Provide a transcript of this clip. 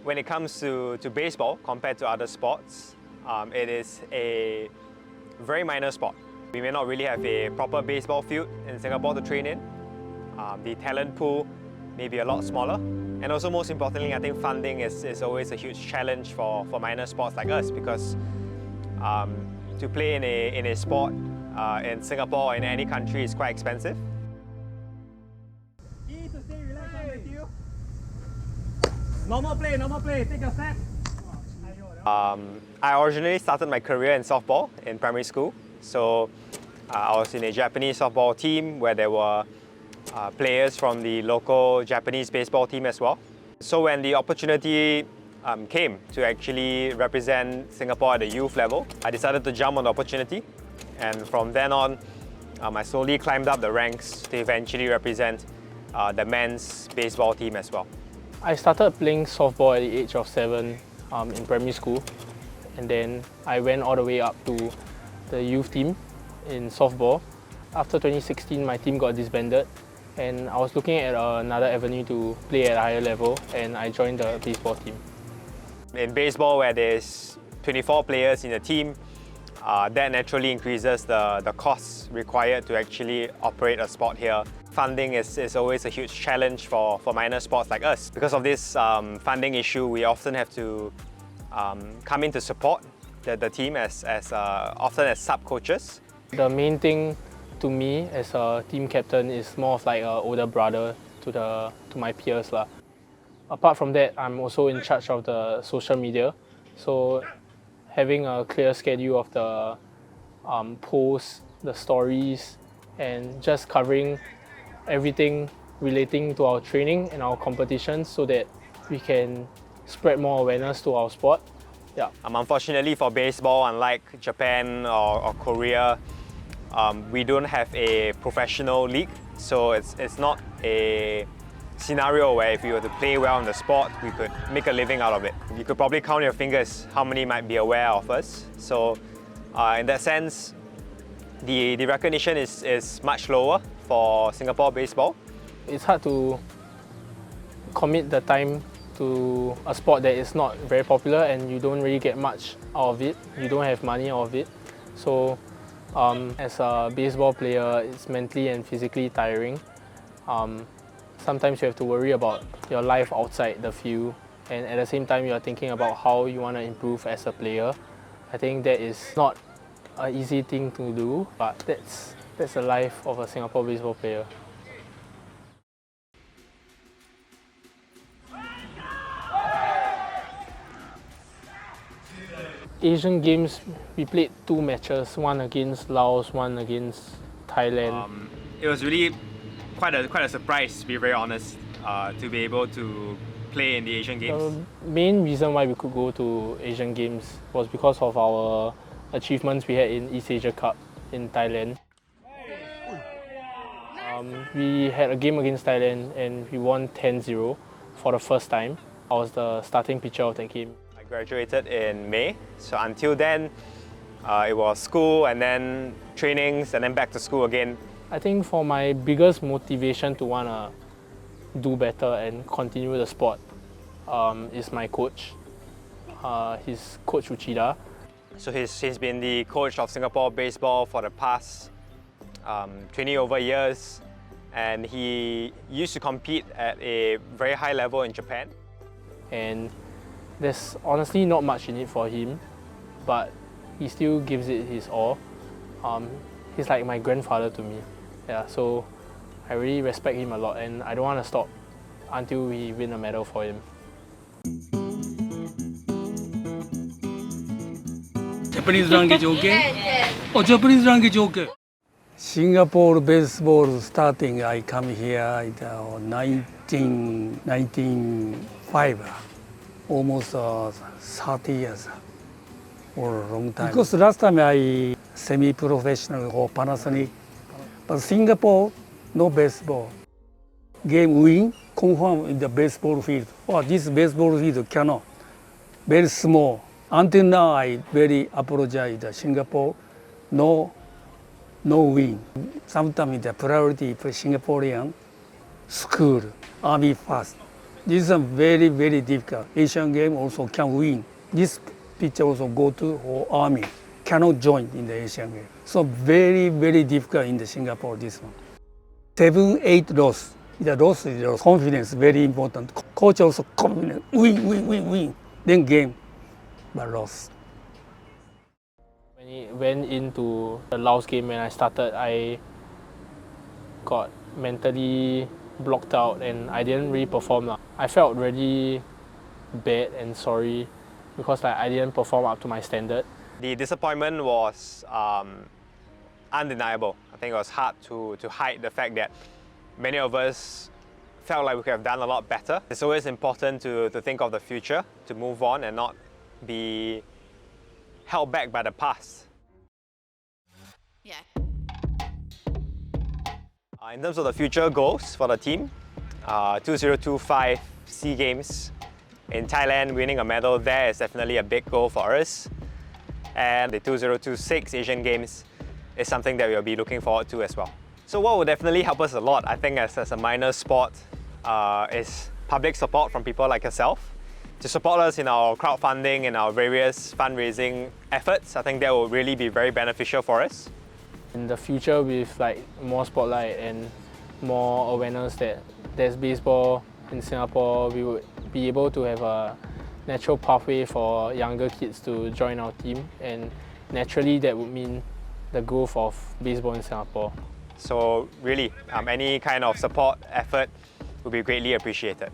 When it comes to baseball, compared to other sports, it is a very minor sport. We may not really have a proper baseball field in Singapore to train in. The talent pool may be a lot smaller. And also most importantly, I think funding is always a huge challenge for minor sports like us, because to play in a sport in Singapore or in any country is quite expensive. Normal play, take a step. I originally started my career in softball in primary school. So I was in a Japanese softball team where there were players from the local Japanese baseball team as well. So when the opportunity came to actually represent Singapore at the youth level, I decided to jump on the opportunity. And from then on, I slowly climbed up the ranks to eventually represent the men's baseball team as well. I started playing softball at the age of 7 in primary school, and then I went all the way up to the youth team in softball. After 2016, my team got disbanded, and I was looking at another avenue to play at a higher level, and I joined the baseball team. In baseball, where there's 24 players in a team, that naturally increases the costs required to actually operate a sport here. Funding is always a huge challenge for minor sports like us. Because of this funding issue, we often have to come in to support the team as often as sub-coaches. The main thing to me as a team captain is more of like an older brother to my peers lah. Apart from that, I'm also in charge of the social media. So having a clear schedule of the posts, the stories, and just covering everything relating to our training and our competitions so that we can spread more awareness to our sport. Yeah. Unfortunately for baseball, unlike Japan or Korea, we don't have a professional league. So it's not a scenario where if you were to play well in the sport, we could make a living out of it. You could probably count your fingers how many might be aware of us. So in that sense, the recognition is much lower for Singapore baseball. It's hard to commit the time to a sport that is not very popular and you don't really get much out of it. You don't have money out of it. So as a baseball player, it's mentally and physically tiring. Sometimes you have to worry about your life outside the field, and at the same time you are thinking about how you want to improve as a player. I think that is not an easy thing to do, but that's the life of a Singapore baseball player. Asian Games, we played 2 matches, one against Laos, one against Thailand. It was really quite a surprise, to be very honest, to be able to play in the Asian Games. The main reason why we could go to Asian Games was because of our achievements we had in East Asia Cup in Thailand. We had a game against Thailand and we won 10-0 for the first time. I was the starting pitcher of that game. I graduated in May, so until then it was school and then trainings and then back to school again. I think for my biggest motivation to want to do better and continue the sport is my coach. He's Coach Uchida. So he's been the coach of Singapore baseball for the past 20 over years, and he used to compete at a very high level in Japan. And there's honestly not much in it for him, but he still gives it his all. He's like my grandfather to me. Yeah, so I really respect him a lot, and I don't want to stop until we win a medal for him. Japanese language okay? Yes. Oh, Japanese language okay. Singapore baseball starting, I come here in 1995, almost 30 years, or a long time. Because last time I semi-professional or Panasonic, but Singapore, no baseball. Game win, confirm in the baseball field. Oh, this baseball field cannot, very small. Until now, I very apologize to Singapore, no win. Sometimes the priority for Singaporean school, Army first, This is a very, very difficult. Asian game also can win. This pitcher also go to army, cannot join in the Asian game. So very, very difficult in the Singapore, this one. 7-8 loss. The loss is your confidence, very important. Coach also confident, win. Then game, but loss. When it went into the Laos game when I started, I got mentally blocked out and I didn't really perform. I felt really bad and sorry because I didn't perform up to my standard. The disappointment was undeniable. I think it was hard to hide the fact that many of us felt like we could have done a lot better. It's always important to think of the future, to move on and not be held back by the past. Yeah. In terms of the future goals for the team, 2025 SEA Games in Thailand, winning a medal there is definitely a big goal for us. And the 2026 Asian Games is something that we'll be looking forward to as well. So what will definitely help us a lot, I think as a minor sport, is public support from people like yourself to support us in our crowdfunding and our various fundraising efforts. I think that will really be very beneficial for us. In the future, with like more spotlight and more awareness that there's baseball in Singapore, we would be able to have a natural pathway for younger kids to join our team, and naturally that would mean the growth of baseball in Singapore. So really, any kind of support effort would be greatly appreciated.